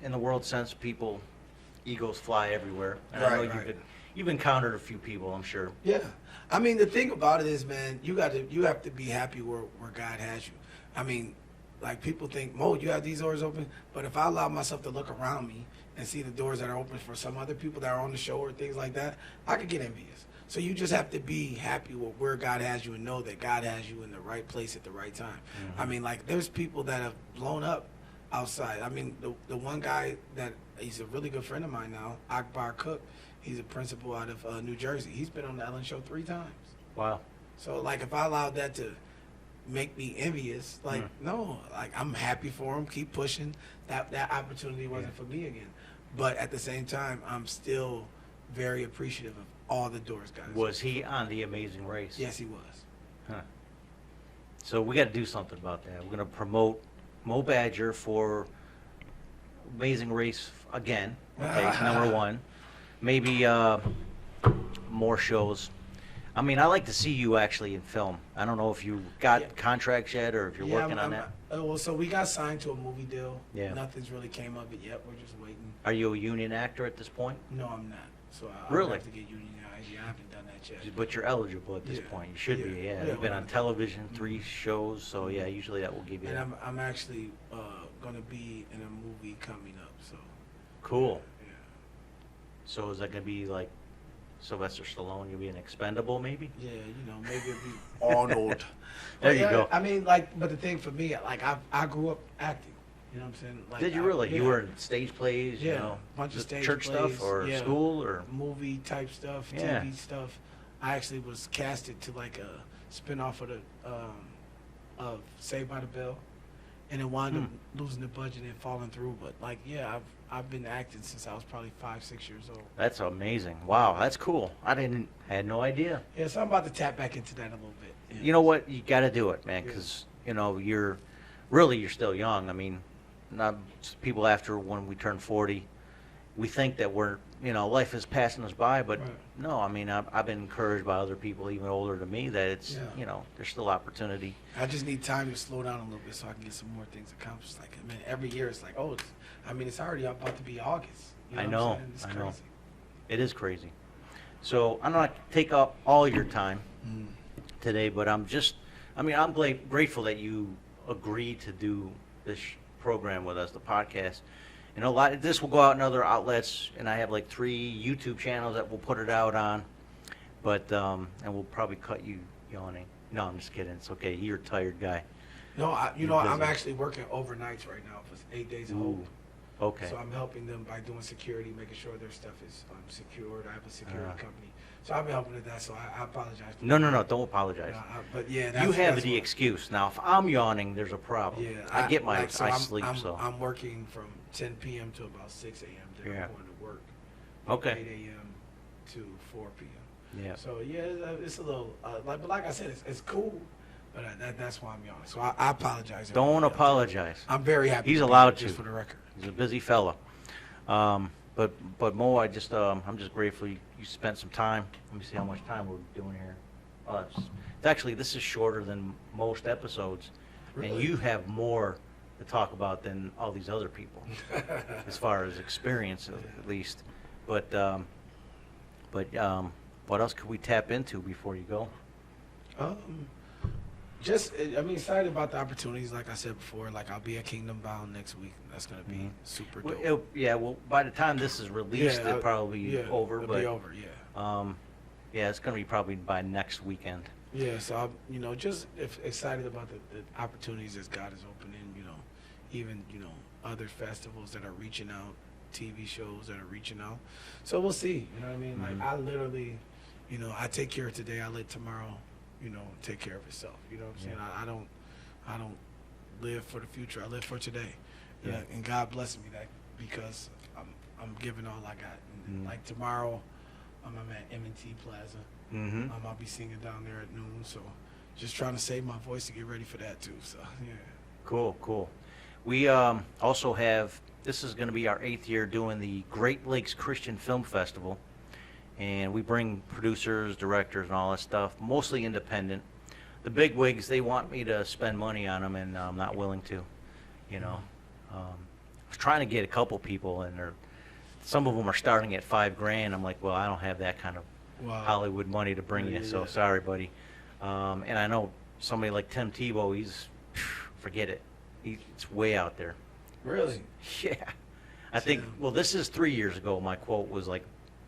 in the world sense, egos fly everywhere. And I know Right. you've encountered a few people, I'm sure. Yeah. The thing about it is, man, you have to be happy where God has you. Like people think, Mo, you have these doors open, but if I allow myself to look around me and see the doors that are open for some other people that are on the show or things like that, I could get envious. So you just have to be happy with where God has you and know that God has you in the right place at the right time. Mm-hmm. There's people that have blown up outside. The one guy that he's a really good friend of mine now, Akbar Cook, he's a principal out of New Jersey. He's been on the Ellen Show 3 times. Wow. So if I allowed that to make me envious, no, I'm happy for him. Keep pushing. That opportunity wasn't for me again. But at the same time, I'm still very appreciative of all the doors God has Was he on The Amazing Race? Yes, he was. Huh. So we got to do something about that. We're going to promote Moe Badger for Amazing Race again. Okay, number one. Maybe more shows. I mean, I like to see you actually in film. I don't know if you got contracts yet or if you're working on that. Well, so we got signed to a movie deal. Yeah. Nothing's really came of it yet. We're just waiting. Are you a union actor at this point? No, I'm not. So I Really? have to get unionized. Yeah, I haven't done that yet. But you're eligible at this Yeah. point. You should be, Yeah. yeah. Yeah, You've been well, on television, 3 shows, so yeah, usually that will give you And that. I'm actually going to be in a movie coming up. So. Cool. Yeah. So is that going to be like Sylvester Stallone? You'll be an expendable maybe? Yeah, maybe it'd be Arnold. There But you go. I mean, but the thing for me, I grew up acting. You know what I'm saying? Like, Did you really? Yeah. You were in stage plays, you Yeah, know? bunch of just stage church plays, stuff or yeah. school or? Movie type stuff, Yeah. TV stuff. I actually was casted to like a spinoff of the of Saved by the Bell, and it wound up losing the budget and falling through. But like, yeah, I've been acting since I was probably 5-6 years old. That's amazing. Wow, that's cool. Had no idea. Yeah, so I'm about to tap back into that a little bit. Yeah. You know what? You got to do it, man, Yeah. because you're still young. I mean, not people after when we turn 40, we think that life is passing us by, but Right. no. I mean, I've been encouraged by other people even older than me that it's Yeah. there's still opportunity. I just need time to slow down a little bit so I can get some more things accomplished. Like, I mean, every year it's like, it's already about to be August. You know I what know, I'm saying? It's I know. crazy. It is crazy. So I'm not take up all your time Mm. today, but I'm grateful that you agreed to do this program with us, the podcast. This will go out in other outlets, and I have like 3 YouTube channels that we'll put it out on. But and we'll probably cut you yawning. No, I'm just kidding. It's okay. You're a tired guy. No, You're I'm busy. actually working overnights right now for 8 days a Ooh, week. okay. So I'm helping them by doing security, making sure their stuff is secured. I have a security Uh-huh. company, so I've been helping with that. So I apologize. For No, that. don't apologize. But yeah, You have that's the what- excuse. Now, if I'm yawning, there's a problem. Yeah, I get my so I I'm, sleep, I'm, so. I'm working from 10 p.m. to about 6 a.m. Then Yeah. I'm going to work. Okay. 8 a.m. to 4 p.m. Yeah. So yeah, it's a little but like I said, it's cool. But that's why I'm yawning. So I apologize. Don't everybody out there. apologize. I'm very happy. He's to be allowed here, just to. for the record. He's a busy fella. But Mo, I'm just grateful you spent some time. Let me see how much time we're doing here. This is shorter than most episodes, and Really? you have more to talk about than all these other people, as far as experience at least. But what else could we tap into before you go? I'm excited about the opportunities. Like I said before, like I'll be at Kingdom Bound next week. That's gonna be super dope. Well, by the time this is released, it'll probably be over. It'll But be over. Yeah. it's going to be probably by next weekend. Yeah. So I'm, just excited about the opportunities that God is opening. Even other festivals that are reaching out, TV shows that are reaching out. So we'll see. You know what I mean? Mhm. Like I literally, I take care of today. I let tomorrow, take care of itself. You know what I'm saying? I don't live for the future. I live for today. Yeah. And God blesses me that because I'm giving all I got. And Mhm. like tomorrow, I'm at M&T Plaza. Mm-hmm. I'll be singing down there at noon. So just trying to save my voice to get ready for that too. So yeah. Cool. We also have, this is going to be our 8th year doing the Great Lakes Christian Film Festival. And we bring producers, directors, and all that stuff, mostly independent. The big wigs, they want me to spend money on them, and I'm not willing to, I was trying to get a couple people, and some of them are starting at $5,000. I'm like, well, I don't have that kind of Wow. Hollywood money to bring you, so Yeah. sorry, buddy. And I know somebody like Tim Tebow, forget it. It's way out there. Really? Yeah. I think, well, this is 3 years ago. My quote was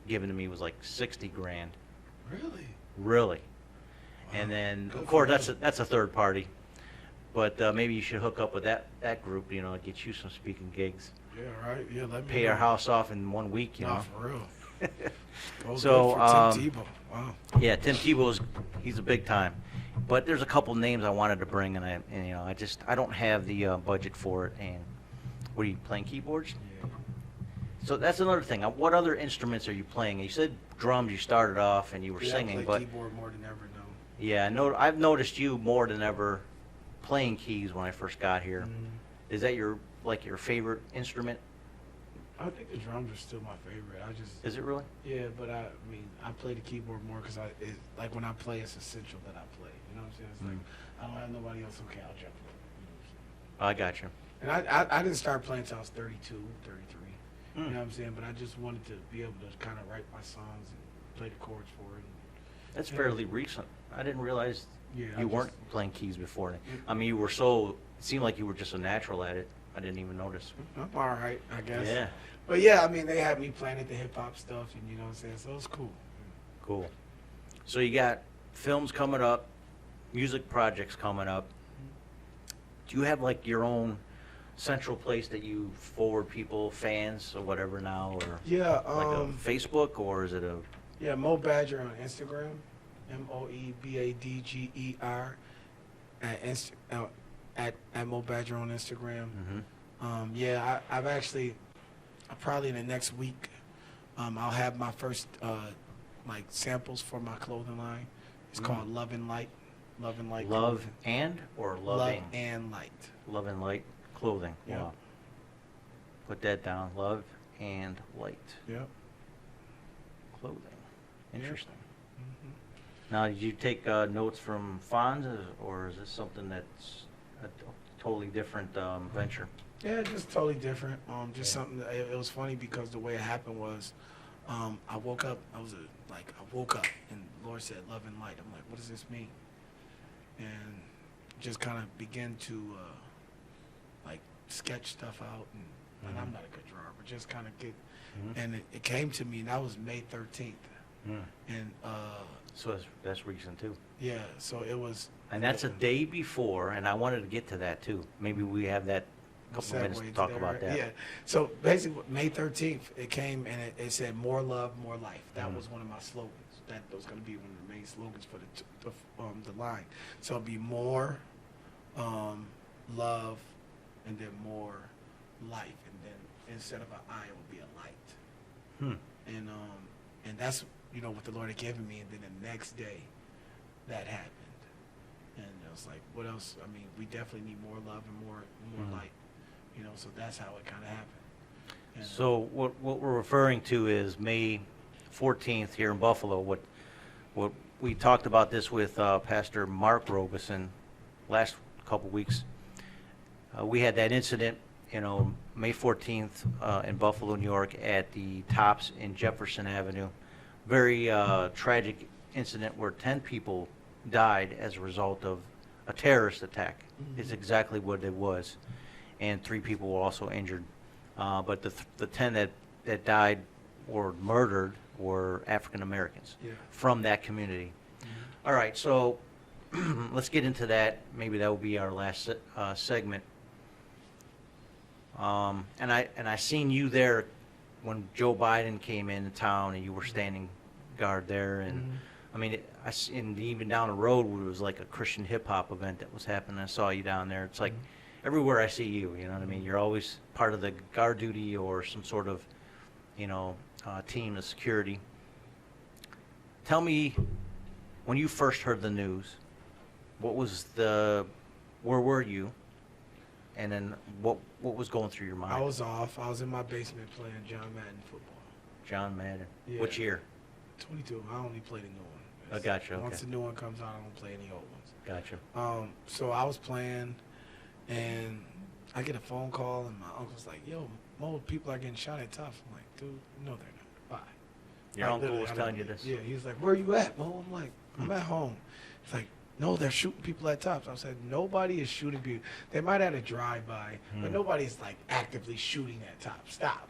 given to me was $60,000. Really? Really. Wow. And then, Good of course, for that's a third party. But maybe you should hook up with that group, get you some speaking gigs. Yeah, right. Yeah, let me Pay our know. house off in 1 week, Nah, for real. Oh, So, good for Tim Tebow. Wow. Yeah, Tim Tebow's, he's a big time. But there's a couple names I wanted to bring, and I don't have the budget for it. And what are you playing, keyboards? Yeah. So that's another thing. What other instruments are you playing? You said drums. You started off and you were Yeah, singing, I play but keyboard more than ever now. yeah, I've noticed you more than ever playing keys when I first got here. Mhm. Is that your favorite instrument? I think the drums are still my favorite. Is it really? Yeah, but I mean, I play the keyboard more because like when I play, it's essential that I play. You know what I'm saying? It's like I don't have nobody else. Okay, I'll jump in. You know what I'm saying? I got you. And I didn't start playing until I was 32, 33. You know what I'm saying? But I just wanted to be able to kind of write my songs and play the chords for it. That's fairly recent. I didn't realize Yeah, you weren't playing keys before. I mean, you were it seemed like you were just a natural at it. I didn't even notice. I'm all right, I guess. Yeah. But yeah, I mean, they had me playing at the hip hop stuff, and you know what I'm saying? So it was cool. Cool. So you got films coming up, music projects coming up. Do you have like your own central place that you forward people, fans or whatever now, or Yeah, like a Facebook, or is it a? Yeah, Moe Badger on Instagram, MoeBadger at Moe Badger on Instagram. Yeah, I probably in the next week, I'll have my first like samples for my clothing line. It's called Love and Light. Love and Light. Love clothing. and or loving? Love and Light. Love and Light clothing. Yeah. Wow. Put that down. Love and Light Yep. clothing. Interesting. Mhm. Now, did you take notes from Fonz, or is this something that's a totally different venture? Yeah, just totally different. Just Yeah. something. It was funny because the way it happened was, I woke up. I woke up, and the Lord said, "Love and Light." I'm like, "What does this mean?" And just kind of begin to like sketch stuff out, and I'm not a good drawer, but just kind of get. And it came to me, and that was May 13th, and So that's recent too. yeah, so it was. And that's a day before, and I wanted to get to that too. Maybe we have that couple of minutes to segue talk there, about right? that. Yeah. So basically, May 13th, it came and it said "More love, more life." That was one of my slogans. That was going to be one of the main slogans for the line. So it'd be more love, and then more life, and then instead of an I, it would be a light. And that's what the Lord had given me. And then the next day, that happened. And I was like, what else? I mean, we definitely need more love and more light. So that's how it kind of happened. And, So what we're referring to is May 14th here in Buffalo. What we talked about this with Pastor Mark Robeson last couple weeks. We had that incident, May 14th in Buffalo, New York, at the Tops in Jefferson Avenue. Very tragic incident where 10 people died as a result of a terrorist attack. Is exactly what it was, and 3 people were also injured. But the 10 that died or murdered were African Americans from that community. All right, so let's get into that. Maybe that will be our last segment. And I seen you there when Joe Biden came into town, and you were standing guard there. And I mean, and even down the road, it was like a Christian hip hop event that was happening. I saw you down there. It's like everywhere I see you, you know what I mean? You're always part of the guard duty or some sort of, team of security. Tell me, when you first heard the news, where were you? And then what was going through your mind? I was off. I was in my basement playing John Madden football. John Madden. Yeah. Which year? 22. I only play the new one. I gotcha, okay. Once the new one comes out, I don't play any old ones. Gotcha. So I was playing, and I get a phone call, and my uncle's like, "Yo, Mo, people are getting shot at Tough." I'm like, "Dude, no, they're not. Bye." Your Like, uncle literally, was I telling don't- you this? Yeah, he was like, "Where you at, Mo?" I'm like, "I'm at home." He's like, "No, they're shooting people at Tops." I said, "Nobody is shooting people. They might have a drive-by, but nobody's like actively shooting at Tops. Stop."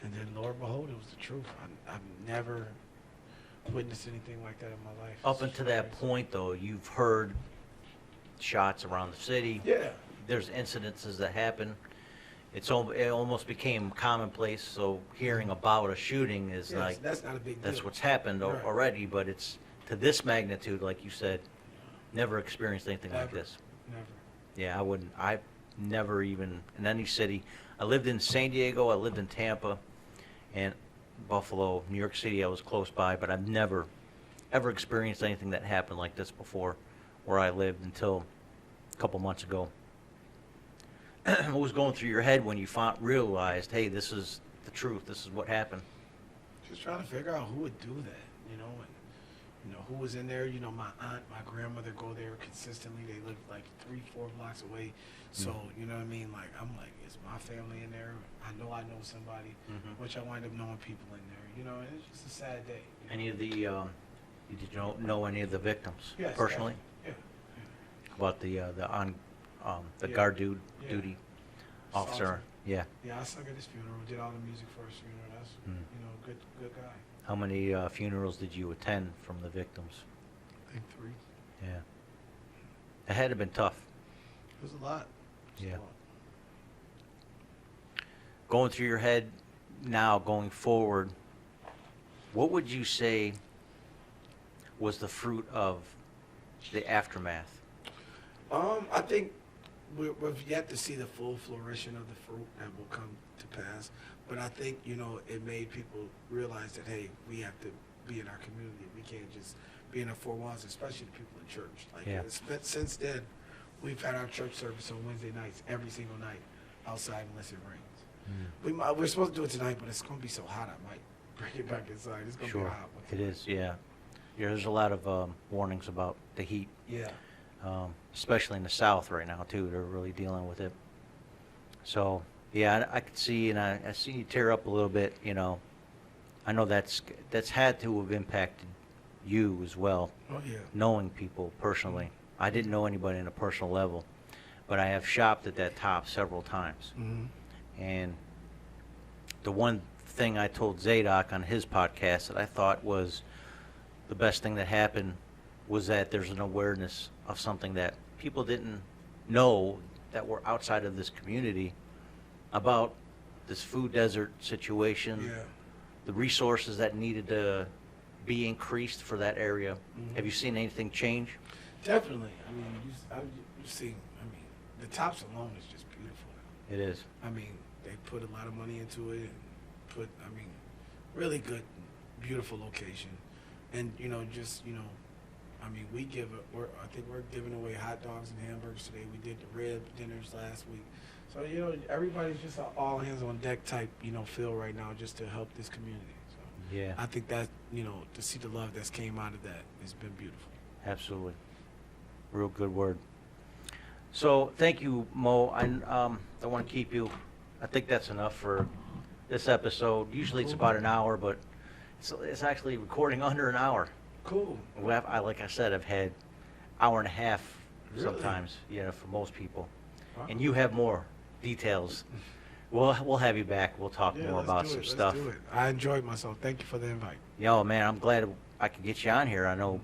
And then, Lord behold, it was the truth. I've never witnessed anything like that in my life. Up until that point, though, you've heard shots around the city. Yeah. There's incidences that happen. It almost became commonplace, so hearing about a shooting is Yes, like, that's not a big that's deal. what's happened Right. already, but it's to this magnitude, like you said, never experienced anything like Ever. this. Never. Yeah, I wouldn't. I've never even, in any city. I lived in San Diego, I lived in Tampa, and Buffalo, New York City, I was close by, but I've never, ever experienced anything that happened like this before where I lived until a couple months ago. What was going through your head when you realized, hey, this is the truth. This is what happened. Just trying to figure out who would do that, and who was in there. My aunt, my grandmother go there consistently. They live like 3-4 blocks away. So, you know what I mean? Like, I'm like, is my family in there? I know somebody, which I wind up knowing people in there, and it's just a sad day. Any of the, did you know any of the victims Yes, personally? Yeah. About the Yeah. guard Yeah. duty officer? Sergeant. Yeah. Yeah, I sung at his funeral, did all the music for his funeral. That's, good guy. How many funerals did you attend from the victims? I think 3. Yeah. It had to have been tough. It was a lot. Yeah. Going through your head now, going forward, what would you say was the fruit of the aftermath? I think we've yet to see the full flourishing of the fruit that will come to pass. But I think, it made people realize that, hey, we have to be in our community. We can't just be in our 4 walls, especially the people in church. Like, Yeah. Since then, we've had our church service on Wednesday nights, every single night, outside unless it rains. We're supposed to do it tonight, but it's going to be so hot, I might bring it back inside. It's going to be Sure. hot. It is, yeah. There's a lot of warnings about the heat, Yeah. especially in the South right now, too. They're really dealing with it. So, yeah, I could see, and I see you tear up a little bit, I know that's had to have impacted you as well, Oh, yeah. knowing people personally. I didn't know anybody on a personal level, but I have shopped at that top several times. Mm-hmm. And the one thing I told Zadok on his podcast that I thought was the best thing that happened was that there's an awareness of something that people didn't know that were outside of this community about this food desert situation, Yeah. the resources that needed to be increased for that area. Mhm. Have you seen anything change? Definitely. I mean, you see, the tops alone is just beautiful. It is. I mean, they put a lot of money into it and really good, beautiful location. And, I think we're giving away hot dogs and hamburgers today. We did the rib dinners last week. So, everybody's just an all hands on deck type, feel right now just to help this community. So Yeah. I think that, to see the love that's came out of that has been beautiful. Absolutely. Real good word. So thank you, Mo. I don't want to keep you. I think that's enough for this episode. Usually it's about an hour, but it's actually recording under an hour. Cool. Like I said, I've had hour and a half Really? sometimes, for most people. Wow. And you have more details. We'll have you back. We'll talk Yeah, more let's about do some it. stuff. Let's do it. I enjoyed myself. Thank you for the invite. Yo, man, I'm glad I could get you on here. I know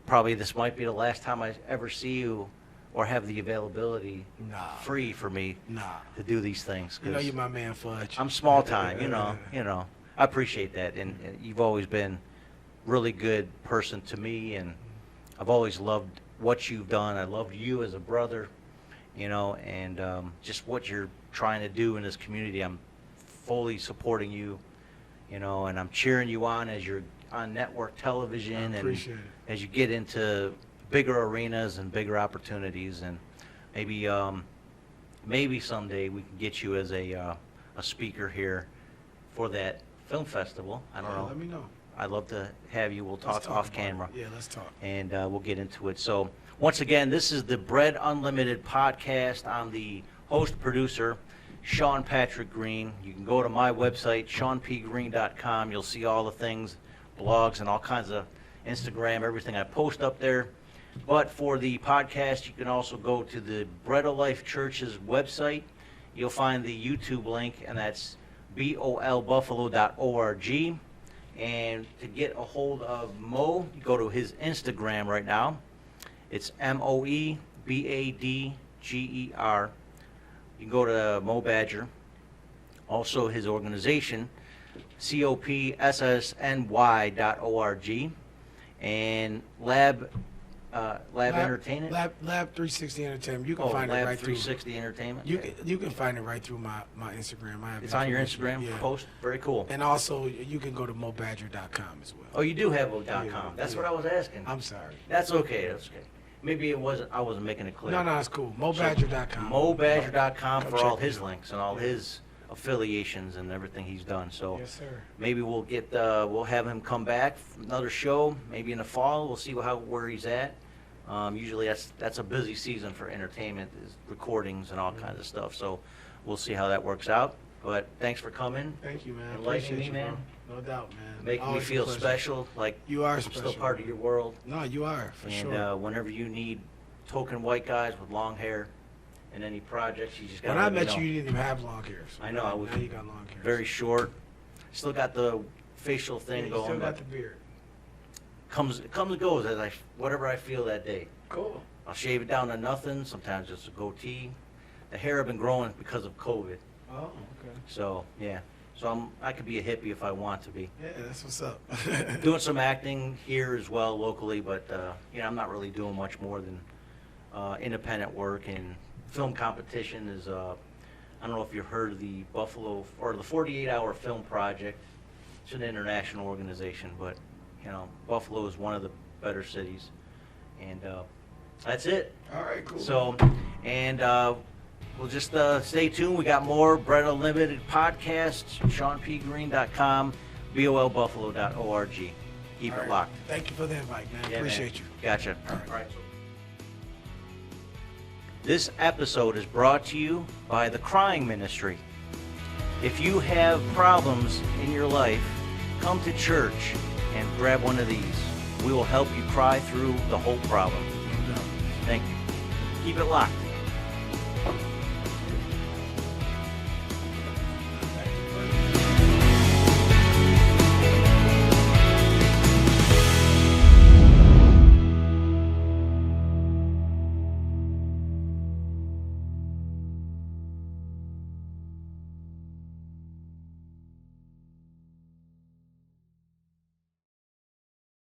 probably this might be the last time I ever see you or have the availability Nah. free for me Nah. to do these things. You know 'cause you're my man, Fudge. I'm small time, I appreciate that, and you've always been really good person to me, and I've always loved what you've done. I loved you as a brother, and just what you're trying to do in this community. I'm fully supporting you, and I'm cheering you on as you're on network television I and appreciate it. as you get into bigger arenas and bigger opportunities, and maybe someday we can get you as a speaker here for that film festival. I don't know. Let me know. I'd love to have you. We'll Let's talk off about camera. it. Yeah, let's talk. And we'll get into it. So once again, this is the Bread Unlimited podcast. I'm the host producer, Sean Patrick Green. You can go to my website, seanpgreen.com. You'll see all the things, blogs, and all kinds of Instagram, everything I post up there. But for the podcast, you can also go to the Bread of Life Church's website. You'll find the YouTube link, and that's bolbuffalo.org. And to get a hold of Mo, you go to his Instagram right now. It's MoeBadger. You can go to Moe Badger. Also his organization, copssny.org. And Lab Entertainment. Lab 360 Entertainment. You can Oh, find it Lab right 360 Entertainment. through. You can find it right through my Instagram. I have It's on your information. Instagram Yeah. post. Very cool. And also, you can go to mobadger.com as well. Oh, you do have .com. Yeah, That's yeah. what I was asking. I'm sorry. That's okay. That's okay. Maybe I wasn't making it clear. No, it's cool. Mobadger.com. MoeBadger.com Come for all check it his out. links and all Yeah. his affiliations and everything he's done. So Yes, sir. maybe we'll have him come back for another show, maybe in the fall. We'll see where he's at. Usually that's a busy season for entertainment, is recordings and all kinds of stuff. So we'll see how that works out. But thanks for coming. Thank you, man. Enlightening Appreciate me, you, man. bro. No doubt, man. Making me Always a feel pleasure. special, like You are I'm special. still part of your world. No, you are, for And sure. whenever you need token white guys with long hair in any projects, you just got to When I let me met know. you, you didn't even have long hair. So I know, I was now you got long hair. Very short. Still got the facial Yeah, thing you going. still got but the beard. comes and goes as whatever I feel that day. Cool. I'll shave it down to nothing. Sometimes just a goatee. The hair have been growing because of COVID. Oh, okay. So yeah. So I could be a hippie if I want to be. Yeah, that's what's up. Doing some acting here as well locally, but I'm not really doing much more than independent work, and film competition is. I don't know if you've heard of the Buffalo or the 48-hour film project. It's an international organization, but Buffalo is one of the better cities, and that's it. All right, cool. So, and we'll just stay tuned. We got more Bread Unlimited podcasts, SeanPGreen.com, BOLBuffalo.org. Keep All it right. locked. Thank you for the invite, man. Yeah, Appreciate man. you. Gotcha. All right. All right. This episode is brought to you by the Crying Ministry. If you have problems in your life, come to church and grab one of these. We will help you cry through the whole problem. No doubt. Thank you. Keep it locked.